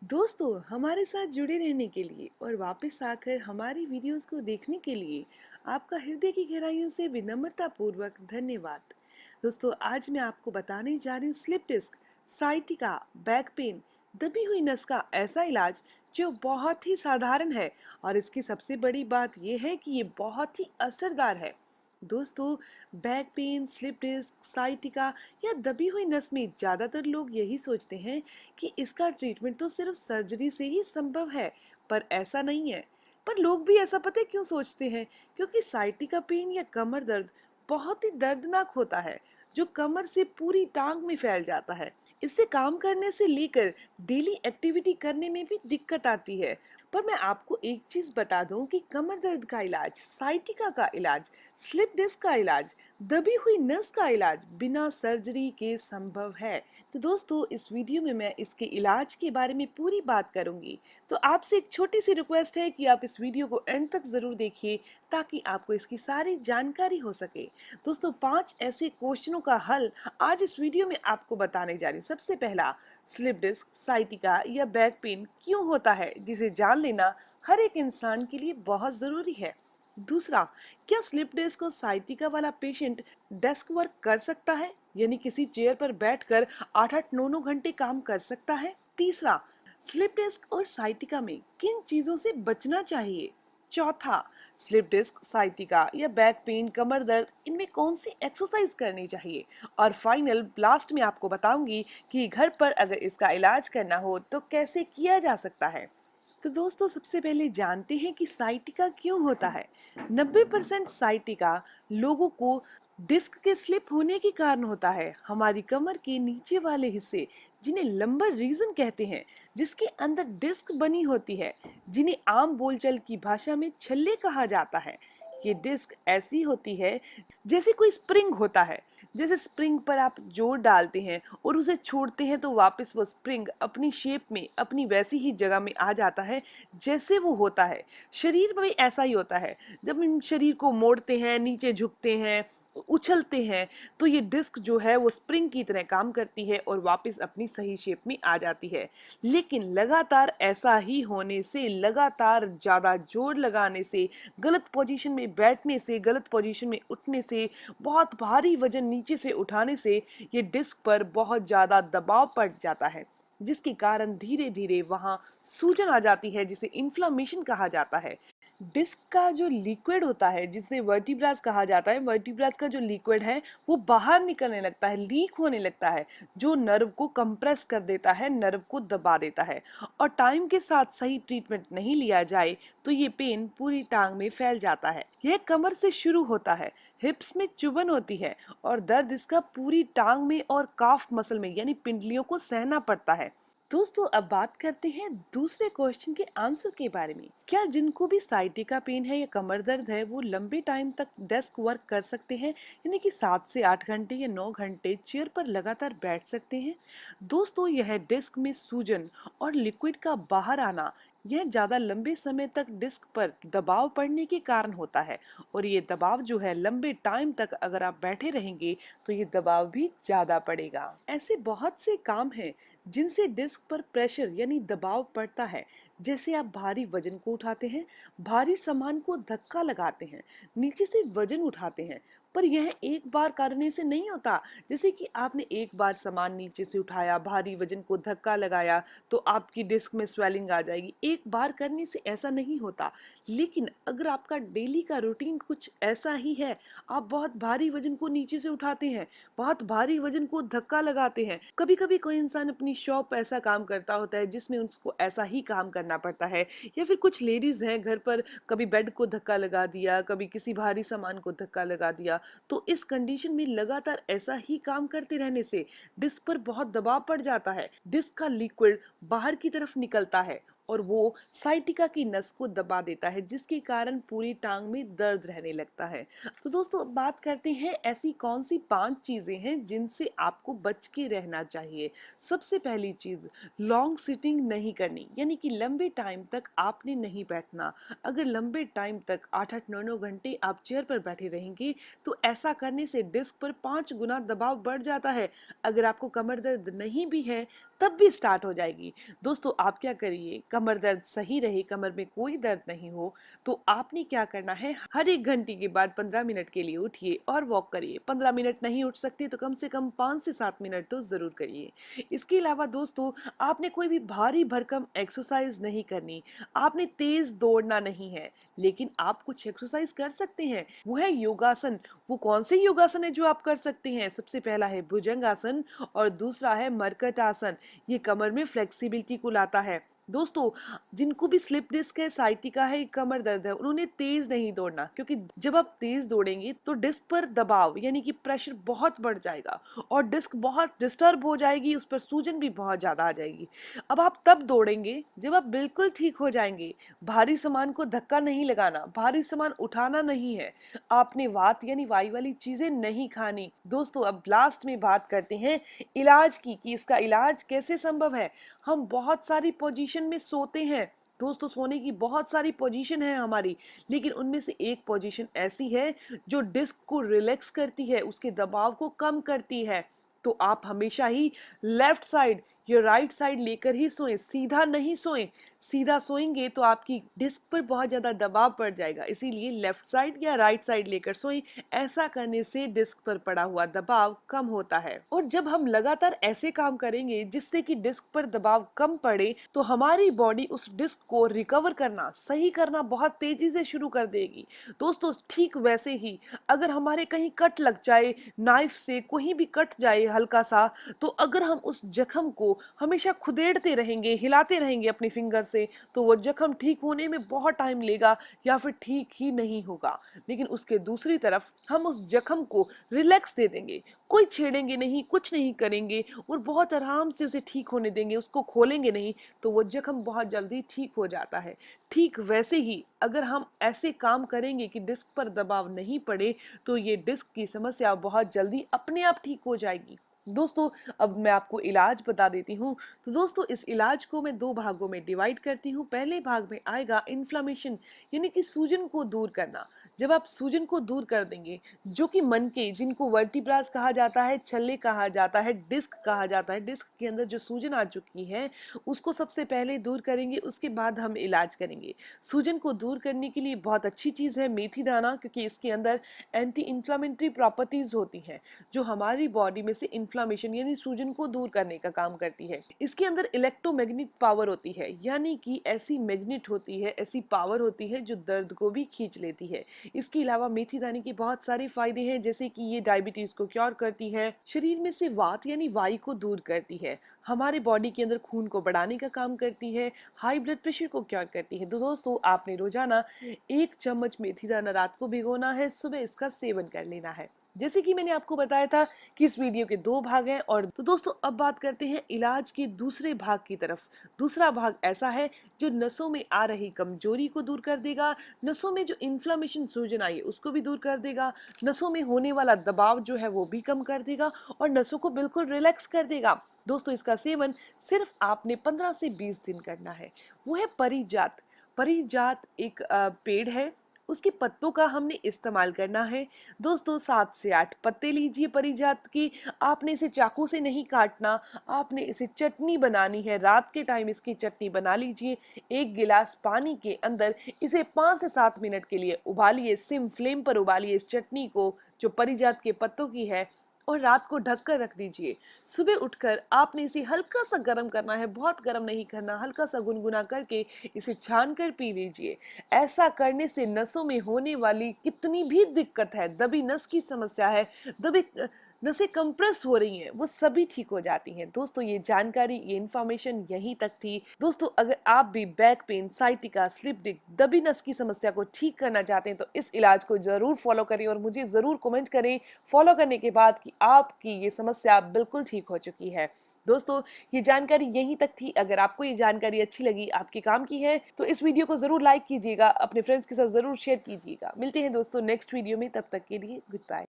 दोस्तों, हमारे साथ जुड़े रहने के लिए और वापस आकर हमारी वीडियोस को देखने के लिए आपका हृदय की गहराइयों से विनम्रता पूर्वक धन्यवाद। दोस्तों, आज मैं आपको बताने जा रही हूँ slip disc, sciatica, back pain, दबी हुई नस का ऐसा इलाज जो बहुत ही साधारण है और इसकी सबसे बड़ी बात यह है कि ये बहुत ही असरदार है। दोस्तों, back pain, slip disc, sciatica या दबी हुई नस में ज़्यादातर लोग यही सोचते हैं कि इसका ट्रीटमेंट तो सिर्फ सर्जरी से ही संभव है, पर ऐसा नहीं है। पर लोग भी ऐसा पता है क्यों सोचते हैं? क्योंकि साइटिका पेन या कमर दर्द बहुत ही दर्दनाक होता है, जो कमर से पूरी टांग में फैल जाता है। इससे काम करने से लेकर डेली एक्टिविटी करने में भी दिक्कत आती है। पर मैं आपको एक चीज बता दूं कि कमर दर्द का इलाज, साइटिका का इलाज, स्लिप डिस्क का इलाज, दबी हुई नस का इलाज बिना सर्जरी के संभव है। तो दोस्तों, इस वीडियो में मैं इसके इलाज के बारे में पूरी बात करूंगी। तो आपसे एक छोटी सी रिक्वेस्ट है कि आप इस वीडियो को एंड तक जरूर देखिए ताकि आपको इसकी सारी जानकारी हो सके। दोस्तों, 5 ऐसे क्वेश्चनों का हल आज इस वीडियो में आपको बताने जा रही हूँ। सबसे पहला, स्लिप डिस्क, साइटिका या बैक पेन क्यों होता है, जिसे जान लेना हर एक इंसान के लिए बहुत जरूरी है। दूसरा, क्या स्लिप डिस्क और साइटिका वाला पेशेंट डेस्क वर्क कर सकता है, यानी किसी चेयर पर बैठकर 8-8 9-9 घंटे काम कर सकता है। तीसरा, स्लिप डिस्क और साइटिका में किन चीजों से बचना चाहिए। चौथा, स्लिप डिस्क, साइटिका या बैक पेन, कमर दर्द, इनमें कौन सी एक्सरसाइज करनी चाहिए। और फाइनल लास्ट में आपको बताऊंगी कि घर पर अगर इसका इलाज करना हो तो कैसे किया जा सकता है। तो दोस्तों, सबसे पहले जानते हैं कि साइटिका क्यों होता है। 90% साइटिका लोगों को डिस्क के स्लिप होने के कारण होता है। हमारी कमर के नीचे वाले हिस्से, जिन्हें लंबर रीजन कहते हैं, जिसके अंदर डिस्क बनी होती है, जिन्हें आम बोलचाल की भाषा में छल्ले कहा जाता है। ये डिस्क ऐसी होती है जैसे कोई स्प्रिंग होता है। जैसे स्प्रिंग पर आप जोर डालते हैं और उसे छोड़ते हैं तो वापस वो स्प्रिंग अपनी शेप में, अपनी वैसी ही जगह में आ जाता है जैसे वो होता है। शरीर में ऐसा ही होता है। जब हम शरीर को मोड़ते हैं, नीचे झुकते हैं, उछलते हैं, तो ये डिस्क जो है वो स्प्रिंग की तरह काम करती है और वापस अपनी सही शेप में आ जाती है। लेकिन लगातार ऐसा ही होने से, लगातार ज्यादा जोर लगाने से, गलत पोजीशन में बैठने से, गलत पोजीशन में उठने से, बहुत भारी वजन नीचे से उठाने से ये डिस्क पर बहुत ज्यादा दबाव पड़ जाता है, जिसके कारण धीरे धीरे वहां सूजन आ जाती है, जिसे इन्फ्लामेशन कहा जाता है। डिस्क का जो लिक्विड होता है, जिसे वर्टिब्रास कहा जाता है, वर्टिब्रास का जो लिक्विड है वो बाहर निकलने लगता है, लीक होने लगता है, जो नर्व को कंप्रेस कर देता है, नर्व को दबा देता है। और टाइम के साथ सही ट्रीटमेंट नहीं लिया जाए तो ये पेन पूरी टांग में फैल जाता है। यह कमर से शुरू होता है, हिप्स में चुभन होती है और दर्द इसका पूरी टांग में और काफ मसल में यानी पिंडलियों को सहना पड़ता है। दोस्तों, अब बात करते हैं दूसरे क्वेश्चन के आंसर के बारे में। क्या जिनको भी साइटिका पेन है या कमर दर्द है वो लंबे टाइम तक डेस्क वर्क कर सकते हैं, यानी कि 7 से 8 घंटे या 9 घंटे चेयर पर लगातार बैठ सकते हैं। दोस्तों, यह डिस्क में सूजन और लिक्विड का बाहर आना, यह ज्यादा लंबे समय तक डिस्क पर दबाव पड़ने के कारण होता है। और ये दबाव जो है, लंबे टाइम तक अगर आप बैठे रहेंगे तो ये दबाव भी ज्यादा पड़ेगा। ऐसे बहुत से काम हैं जिनसे डिस्क पर प्रेशर यानी दबाव पड़ता है। जैसे आप भारी वजन को उठाते हैं, भारी सामान को धक्का लगाते हैं, नीचे से वजन उठाते हैं। पर यह एक बार करने से नहीं होता। जैसे कि आपने एक बार सामान नीचे से उठाया, भारी वजन को धक्का लगाया, तो आपकी डिस्क में स्वेलिंग आ जाएगी। एक बार करने से ऐसा नहीं होता। लेकिन अगर आपका डेली का रूटीन कुछ ऐसा ही है, आप बहुत भारी वजन को नीचे से उठाते हैं, बहुत भारी वजन को धक्का लगाते हैं। कभी कभी कोई इंसान अपनी शॉप ऐसा काम करता होता है जिसमें उसको ऐसा ही काम करना पड़ता है, या फिर कुछ लेडीज हैं घर पर, कभी बेड को धक्का लगा दिया, कभी किसी भारी सामान को धक्का लगा दिया। तो इस कंडीशन में लगातार ऐसा ही काम करते रहने से डिस्क पर बहुत दबाव पड़ जाता है, डिस्क का लिक्विड बाहर की तरफ निकलता है और वो साइटिका की नस को दबा देता है, जिसके कारण पूरी टांग में दर्द रहने लगता है। तो दोस्तों अब बात करते हैं ऐसी कौन सी 5 चीजें हैं जिनसे आपको बच के रहना चाहिए। सबसे पहली चीज, लॉन्ग सिटिंग नहीं करनी, यानी कि लंबे टाइम तक आपने नहीं बैठना। अगर लंबे टाइम तक 8-8 9 9 घंटे आप चेयर पर बैठे रहेंगे तो ऐसा करने से डिस्क पर 5 गुना दबाव बढ़ जाता है। अगर आपको कमर दर्द नहीं भी है तब भी स्टार्ट हो जाएगी। दोस्तों आप क्या करिए, कमर दर्द सही रहे, कमर में कोई दर्द नहीं हो, तो आपने क्या करना है, हर 1 घंटे के बाद 15 मिनट के लिए उठिए और वॉक करिए। 15 मिनट नहीं उठ सकते तो कम से कम 5 से 7 मिनट तो जरूर करिए। इसके अलावा दोस्तों आपने कोई भी भारी भरकम एक्सरसाइज नहीं करनी, आपने तेज दौड़ना नहीं है, लेकिन आप कुछ एक्सरसाइज कर सकते हैं, वो है योगासन। वो कौन से योगासन है जो आप कर सकते हैं? सबसे पहला है भुजंगासन और दूसरा है मरकट आसन। ये कमर में फ्लेक्सिबिलिटी को लाता है। दोस्तों जिनको भी स्लिप डिस्क है, साइटिका है, कमर दर्द है, उन्होंने तेज नहीं दौड़ना, क्योंकि जब आप तेज दौड़ेंगे तो डिस्क पर दबाव यानी कि प्रेशर बहुत बढ़ जाएगा और डिस्क बहुत डिस्टर्ब हो जाएगी, उस पर सूजन भी बहुत ज्यादा आ जाएगी। अब आप तब दौड़ेंगे जब आप बिल्कुल ठीक हो जाएंगे। भारी सामान को धक्का नहीं लगाना, भारी सामान उठाना नहीं है, आपने वात यानी वायु वाली चीजें नहीं खानी। दोस्तों अब लास्ट में बात करते हैं इलाज की, कि इसका इलाज कैसे संभव है। हम बहुत सारी पोजीशन में सोते हैं। दोस्तों सोने की बहुत सारी पोजीशन है हमारी, लेकिन उनमें से एक पोजीशन ऐसी है जो डिस्क को रिलैक्स करती है, उसके दबाव को कम करती है। तो आप हमेशा ही लेफ्ट साइड या राइट साइड लेकर ही सोएं, सीधा नहीं सोएं। सीधा सोएंगे तो आपकी डिस्क पर बहुत ज्यादा दबाव पड़ जाएगा, इसीलिए लेफ्ट साइड या राइट साइड लेकर सोएं। ऐसा करने से डिस्क पर पड़ा हुआ दबाव कम होता है। और जब हम लगातार ऐसे काम करेंगे जिससे कि डिस्क पर दबाव कम पड़े, तो हमारी बॉडी उस डिस्क को रिकवर करना, सही करना बहुत तेजी से शुरू कर देगी। दोस्तों ठीक वैसे ही अगर हमारे कहीं कट लग जाए, नाइफ से कहीं भी कट जाए हल्का सा, तो अगर हम उस जख्म को हमेशा खुदेड़ते रहेंगे, हिलाते रहेंगे अपनी फिंगर से, तो वो जख्म ठीक होने में बहुत टाइम लेगा या फिर ठीक ही नहीं होगा। लेकिन उसके दूसरी तरफ हम उस जख्म को रिलैक्स दे देंगे, कोई छेड़ेंगे नहीं, कुछ नहीं करेंगे और बहुत आराम से उसे ठीक होने देंगे, उसको खोलेंगे नहीं, तो वो जख्म बहुत जल्दी ठीक हो जाता है। ठीक वैसे ही अगर हम ऐसे काम करेंगे कि डिस्क पर दबाव नहीं पड़े, तो ये डिस्क की समस्या बहुत जल्दी अपने आप ठीक हो जाएगी। दोस्तों अब मैं आपको इलाज बता देती हूँ। तो दोस्तों इस इलाज को मैं 2 भागों में डिवाइड करती हूँ। पहले भाग में आएगा इन्फ्लामेशन, यानी कि सूजन को दूर करना। जब आप सूजन को दूर कर देंगे, जो कि मन के, जिनको वर्टिब्रास कहा जाता है, छल्ले कहा जाता है, डिस्क कहा जाता है, डिस्क के अंदर जो सूजन आ चुकी है उसको सबसे पहले दूर करेंगे, उसके बाद हम इलाज करेंगे। सूजन को दूर करने के लिए बहुत अच्छी चीज़ है मेथी दाना, क्योंकि इसके अंदर एंटी इन्फ्लामेटरी प्रॉपर्टीज होती हैं जो हमारी बॉडी में से इन्फ्लामेशन यानी सूजन को दूर करने का काम करती है। इसके अंदर इलेक्ट्रोमैग्नेटिक पावर होती है, यानी कि ऐसी मैग्नेट होती है, ऐसी पावर होती है जो दर्द को भी खींच लेती है। इसके अलावा मेथी दाने के बहुत सारे फायदे हैं, जैसे कि ये डायबिटीज को क्योर करती है, शरीर में से वात यानी वायु को दूर करती है, हमारे बॉडी के अंदर खून को बढ़ाने का काम करती है, हाई ब्लड प्रेशर को क्योर करती है। तो दोस्तों आपने रोजाना 1 चम्मच मेथी दाना रात को भिगोना है, सुबह इसका सेवन कर लेना है। जैसे कि मैंने आपको बताया था कि इस वीडियो के 2 भाग हैं। और तो दोस्तों अब बात करते हैं इलाज के दूसरे भाग की तरफ। दूसरा भाग ऐसा है जो नसों में आ रही कमजोरी को दूर कर देगा, नसों में जो इन्फ्लामेशन, सूजन आई है उसको भी दूर कर देगा, नसों में होने वाला दबाव जो है वो भी कम कर देगा और नसों को बिल्कुल रिलैक्स कर देगा। दोस्तों इसका सेवन सिर्फ आपने 15 से 20 दिन करना है। वो है परिजात। परिजात एक पेड़ है, उसके पत्तों का हमने इस्तेमाल करना है। दोस्तों 7 से 8 पत्ते लीजिए परिजात की, आपने इसे चाकू से नहीं काटना, आपने इसे चटनी बनानी है। रात के टाइम इसकी चटनी बना लीजिए, 1 गिलास पानी के अंदर इसे 5 से 7 मिनट के लिए उबालिए, सिम फ्लेम पर उबालिए इस चटनी को जो परिजात के पत्तों की है, और रात को ढक कर रख दीजिए। सुबह उठकर आपने इसे हल्का सा गर्म करना है, बहुत गर्म नहीं करना, हल्का सा गुनगुना करके इसे छान कर पी लीजिए। ऐसा करने से नसों में होने वाली कितनी भी दिक्कत है, दबी नस की समस्या है, दबी नसें कंप्रेस हो रही हैं, वो सभी ठीक हो जाती हैं। दोस्तों ये जानकारी, ये इन्फॉर्मेशन यहीं तक थी। दोस्तों अगर आप भी back pain, sciatica, slip disc, दबी नस की समस्या को ठीक करना चाहते हैं तो इस इलाज को जरूर फॉलो करें और मुझे जरूर कमेंट करें फॉलो करने के बाद कि आपकी ये समस्या बिल्कुल ठीक हो चुकी है। दोस्तों ये जानकारी यहीं तक थी। अगर आपको ये जानकारी अच्छी लगी, आपके काम की है, तो इस वीडियो को जरूर लाइक कीजिएगा, अपने फ्रेंड्स के साथ जरूर शेयर कीजिएगा। मिलते हैं दोस्तों नेक्स्ट वीडियो में, तब तक के लिए गुड बाय।